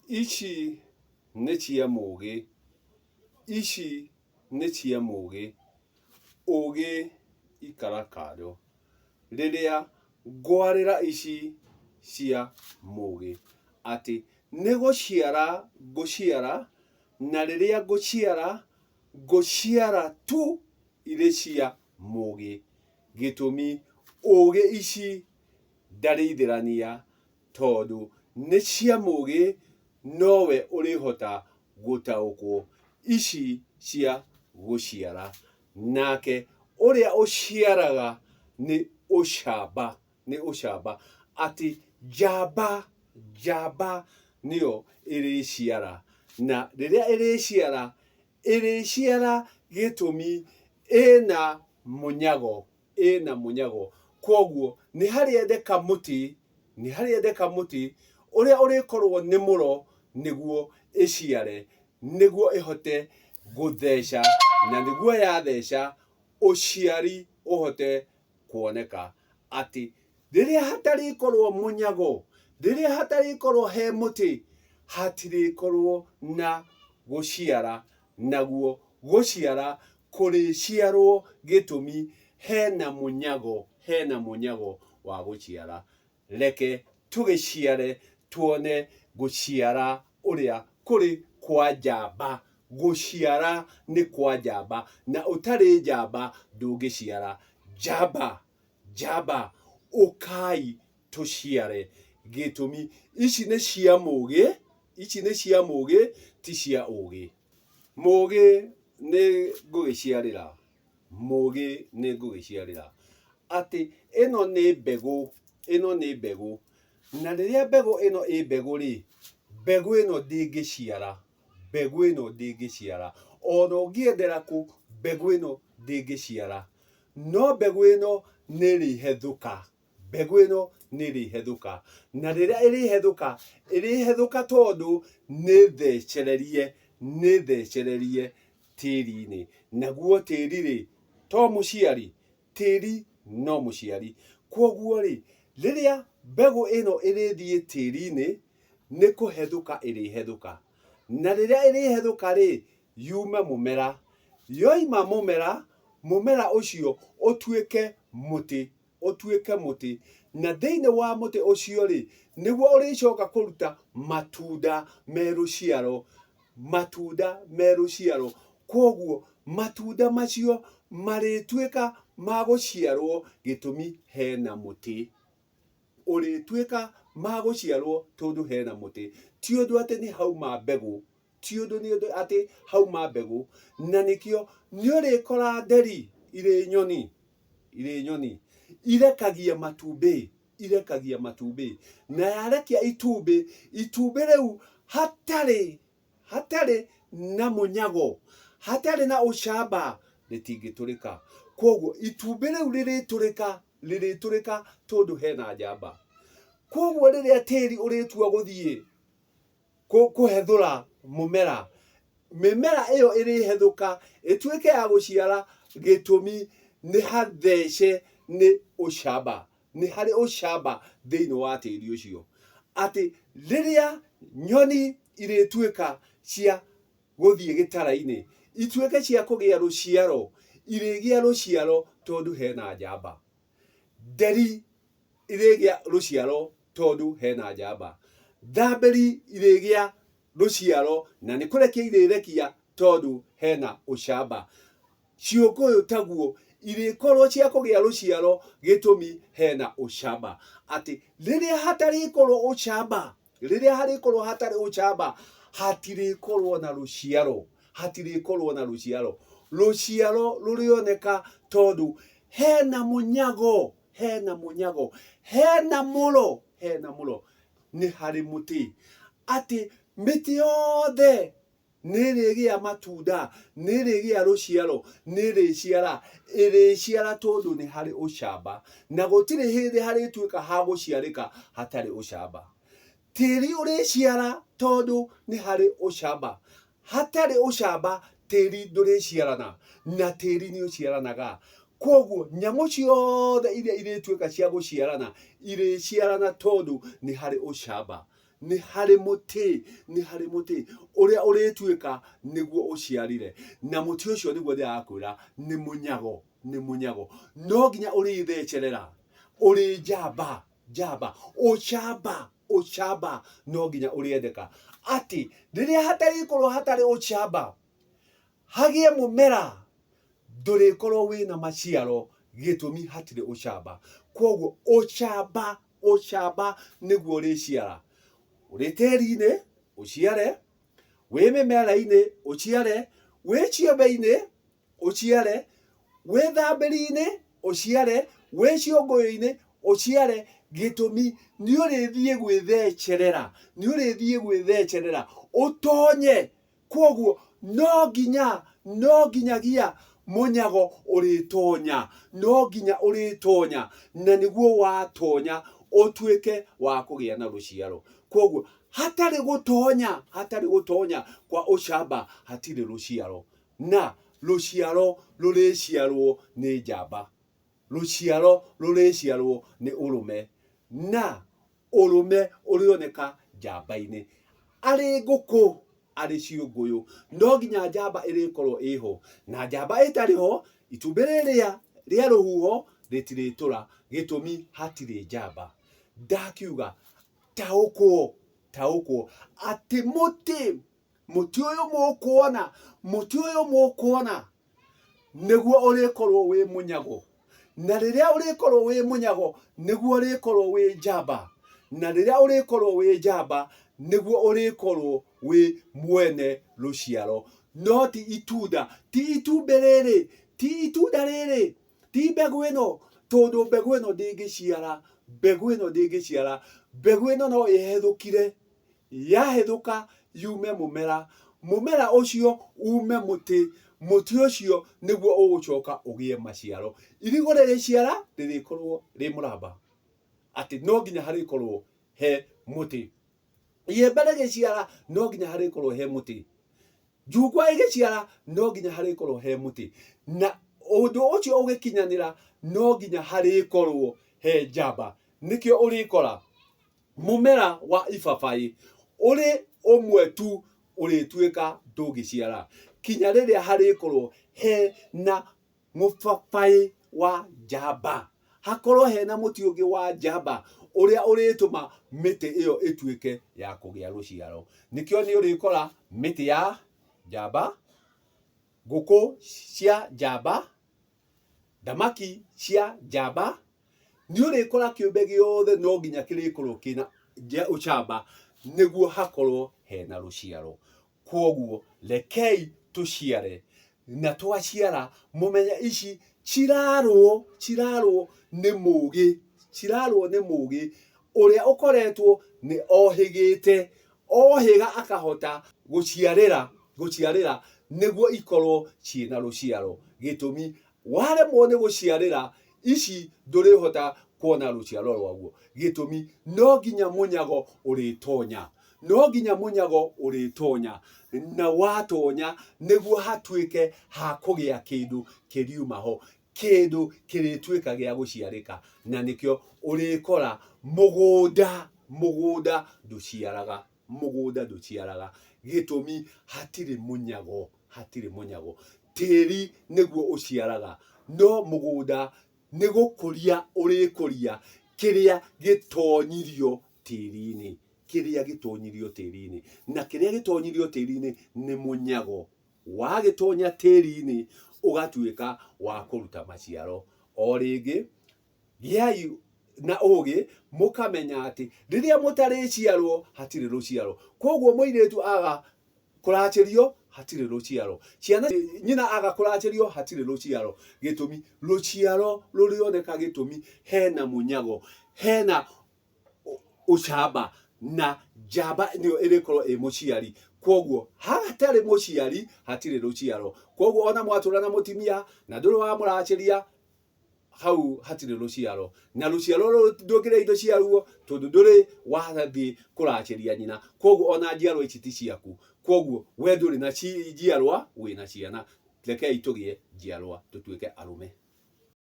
Ici nĩ cia mũgĩ, ici nĩ cia mũgĩ, ũgĩ ikarakarũ. Rĩrĩa ngwarĩra ici cia mũgĩ atĩ nĩ gũciara ngũciara, na rĩrĩa ngũciara tu irĩ cia mũgĩ. Gĩtũmi ũgĩ ici ndarĩithĩrania tondũ nĩ cia mũgĩ, nowe ũrĩhota gũtaũkwo ici cia gũciara. Nake ũrĩa ũciaraga nĩ ũcamba, atĩ njamba nĩyo ĩrĩciara. Na rĩrĩa ĩrĩciara gĩtũmi ĩna mũnyago. Koguo nĩ harĩendeka mũtĩ ũrĩa ũrĩkorwo nĩ mũro nĩguo ĩciare, nĩguo ĩhote gũtheca, na nĩguo yatheca ũciari ũhote kuoneka. Atĩ rĩrĩa hatarĩkorwo mũnyago, rĩrĩa hatarĩkorwo he mũtĩ, hatirĩkorwo na gũciara. Naguo gũciara kũrĩciarwo gĩtũmi hena mũnyago wa gũciara. Reke tũgĩciare tuone gũciara ũrĩa kũrĩ kwa njamba. Gũciara nĩ kwa njamba, na ũtarĩ njamba ndũngĩciara. Njamba ũkai tũciare, gĩtũmi ici nĩ cia mũgĩ, ti cia ũgĩ. Mũgĩ nĩ ngũgĩciarĩra atĩ ĩno nĩ mbegũ, na rĩrĩa mbegũ ĩno ĩ mbegũ-rĩ, mbegũ ĩno ndĩngĩciara. Ona ũngĩendera kũ, mbegũ ĩno ndĩngĩciara. No mbegũ ĩno nĩ ĩrĩhethũka. Na rĩrĩa ĩrĩhethũka tondũ nĩ thecererie tĩri-inĩ. Naguo tĩri-rĩ to mũciari, tĩri no mũciari. Koguo-rĩ, rĩrĩa mbegũ ĩno ĩrĩthiĩ tĩri-inĩ, nĩ kũhethũka ĩrĩhethũka. Na rĩrĩa ĩrĩhethũka-rĩ, yume mũmera. Yoima mũmera ũcio ũtuĩke mũtĩ. Na thĩinĩ wa mũtĩ ũcio-rĩ, nĩguo ũrĩcoka kũruta matunda me rũciaro. Koguo matunda macio marĩtuĩka ma gũciarwo gĩtũmi hena mũtĩ. Ũrĩtuĩka ma gũciarwo tondũ hena mũtĩ. Ti ũndũ atĩ nĩ hauma mbegũ. Na nĩkĩo nĩ ũrĩkora nderi irĩ nyoni irekagia matumbĩ. Na yarekia itumbĩ rĩu hatarĩ na mũnyago, hatarĩ na ũcamba, rĩtingĩtũrĩka. Koguo itumbĩ rĩu rĩrĩtũrĩka tondũ hena njamba. Koguo rĩrĩa tĩri ũrĩtua gũthiĩ kũhethũra mĩmera ĩyo ĩrĩhethũka ĩtuĩke ya gũciara, gĩtũmi nĩ hathece nĩ ũcamba. Nĩ harĩ ũcamba thĩinĩ wa tĩri ũcio. Atĩ rĩrĩa nyoni irĩtuĩka cia gũthiĩ gĩtara-inĩ, ituĩke cia kũgĩa rũciaro, irĩgĩa rũciaro tondũ hena njamba. Nderi irĩgĩa rũciaro tondũ hena njamba. Thambĩri irĩgĩa rũciaro, na nĩ kũrekia irĩrekia tondũ hena ũcamba. Ciũngũyũ taguo irĩkorwo cia kũgĩa rũciaro gĩtũmi hena ũcamba. Atĩ rĩrĩa harĩkorwo hatarĩ ũcamba, hatirĩkorwo na rũciaro. Rũciaro rũrĩoneka tondũ hena mũnyago, hena mũro. Nĩ harĩ mũtĩ. Atĩ mĩtĩ yothe nĩ ĩrĩgĩa matunda, nĩ ĩrĩgĩa rũciaro, nĩ ĩrĩciara tondũ nĩ harĩ ũcamba. Na gũtirĩ hĩndĩ harĩtuĩka ha gũciarĩka hatarĩ ũcamba. Tĩri ũrĩciara tondũ nĩ harĩ ũcamba. Hatarĩ ũcamba tĩri ndũrĩciarana, na tĩri nĩ ũciaranaga. Koguo nyamũ ciothe iria irĩtuĩka cia gũciarana, irĩciarana tondũ nĩ harĩ ũcamba. nĩ harĩ mũtĩ ũrĩa ũrĩtuĩka nĩguo ũciarire, na mũtĩ ũcio nĩguo ndĩrakwĩra nĩ mũnyago. No nginya ũrĩthecerera, ũrĩ njamba, ũcamba no nginya ũrĩendeka. Atĩ rĩrĩa hatarĩ ũcamba, hagie mũmera ndũrĩkorwo wĩna maciaro, gĩtũmi hatirĩ ũcamba. Koguo ũcamba nĩguo ũrĩciara. Ũrĩ tĩri-inĩ ũciare, wĩ mĩmera-inĩ ũciare, wĩ ciũmbe-inĩ ũciare, wĩ thambĩri-inĩ ũciare, wĩ ciũngũyũ-inĩ ũciare, gĩtũmi nĩ ũrĩthiĩ gwĩthecerera ũtonye. Koguo no nginyagia mũnyago ũrĩtonya, na nĩguo watonya ũtuĩke wa kũgĩa na rũciaro. Koguo hatarĩ gũtonya kwa ũcamba hatirĩ rũciaro, na rũciaro rũrĩciarwo nĩ njamba, rũciaro rũrĩciarwo nĩ ũrũme, na ũrũme ũrĩoneka njamba-inĩ. Arĩ ngũkũ, arĩ ciũngũyũ, no nginya njamba ĩrĩkorwo ĩho, na njamba ĩtarĩ ho, itumbĩ rĩrĩa rũhuho rĩtirĩtũra, gĩtũmi hatirĩ njamba. Ndakiuga taũkwo atĩ mũtĩ ũyũ mũkuona nĩguo ũrĩkorwo wĩ mũnyago, na rĩrĩa ũrĩkorwo wĩ mũnyago nĩguo ũrĩkorwo wĩ njamba, na rĩrĩa ũrĩkorwo wĩ njamba nĩguo ũrĩkorwo wĩ mwene rũciaro. No ti itunda rĩrĩ, ti mbegũ ĩno, tondũ mbegũ ĩno ndĩngĩciara. Mbegũ ĩno no ĩhethũkire, yahethũka yume mũmera ũcio ume mũtĩ ũcio nĩguo ũgũcoka ũgĩe maciaro. Irigũ rĩrĩciara rĩrĩkorwo rĩ mũramba, atĩ no nginya harĩkorwo he mũtĩ. Iembe rĩgĩciara no nginya harĩkorwo he mũtĩ. Njungwa ĩgĩciara no nginya harĩkorwo he mũtĩ, na ũndũ ũcio ũgĩkinyanĩra no nginya harĩkorwo he njamba. Nĩkĩo ũrĩkora mũmera wa ibabaĩ ũrĩ ũmwe tu ũrĩtuĩka ndũngĩciara, kinya rĩrĩa harĩkorwo he na mũbabaĩ wa njamba, hakorwo hena mũtĩ ũngĩ wa njamba ũrĩa ũrĩtũma mĩtĩ ĩyo ĩtuĩke ya kũgĩa rũciaro. Nĩkĩo nĩ ũrĩkora mĩtĩ ya njamba, ngũkũ cia njamba, thamaki cia njamba, nĩ ũrĩkora kĩũmbe gĩothe no nginya kĩrĩkorwo kĩna ũcamba nĩguo hakorwo hena rũciaro. Koguo rekei tũciare, na twaciara mũmenye ici cirarwo nĩ mũũgĩ ũrĩa ũkoretwo nĩ ohĩga akahota gũciarĩra nĩguo ikorwo ciĩna rũciaro. Gĩtũmi waremwo nĩ gũciarĩra ici ndũrĩhota kuona rũciaro rwaguo, gĩtũmi no nginya mũnyago ũrĩtonya, na watonya nĩguo hatuĩke ha kũgĩa kĩndũ kĩriuma ho, kĩndũ kĩrĩtuĩka gĩa gũciarĩka. Na nĩkĩo ũrĩkora mũgũnda ndũciaraga, gĩtũmi hatirĩ mũnyago. Tĩri nĩguo ũciaraga, no mũgũnda nĩ gũkũria ũrĩkũria kĩrĩa gĩtonyirio tĩri-inĩ, na kĩrĩa gĩtonyirio tĩri-inĩ nĩ mũnyago. Wagĩtonya tĩri-inĩ ũgatuĩka wa kũruta maciaro. O rĩngĩ gĩai na ũũgĩ mũkamenya atĩ rĩrĩa mũtarĩciarwo hatirĩ rũciaro. Koguo mũirĩtu aga kũracĩrio hatirĩ rũciaro, ciana nyina aga kũracĩrio hatirĩ rũciaro. Gĩtũmi rũciaro rũrĩoneka, gĩtũmi hena mũnyago, hena ũcamba, na njamba nĩyo ĩrĩkorwo ĩ mũciari. Koguo hatarĩ mũciari hatirĩ rũciaro. Koguo ona mwatũra na mũtimia na ndũrĩ wa mũracĩria, hau hatirĩ rũciaro, na rũciaro ndũngĩrĩa indo ciaruo tondũ ndũrĩ wathiĩ kũracĩria nyina. Koguo ona njiarwa ici ti ciaku, koguo we ndũrĩ na njiarwa, wĩna ciana. Rekei tũgĩe njiarwa tũtuĩke arũme.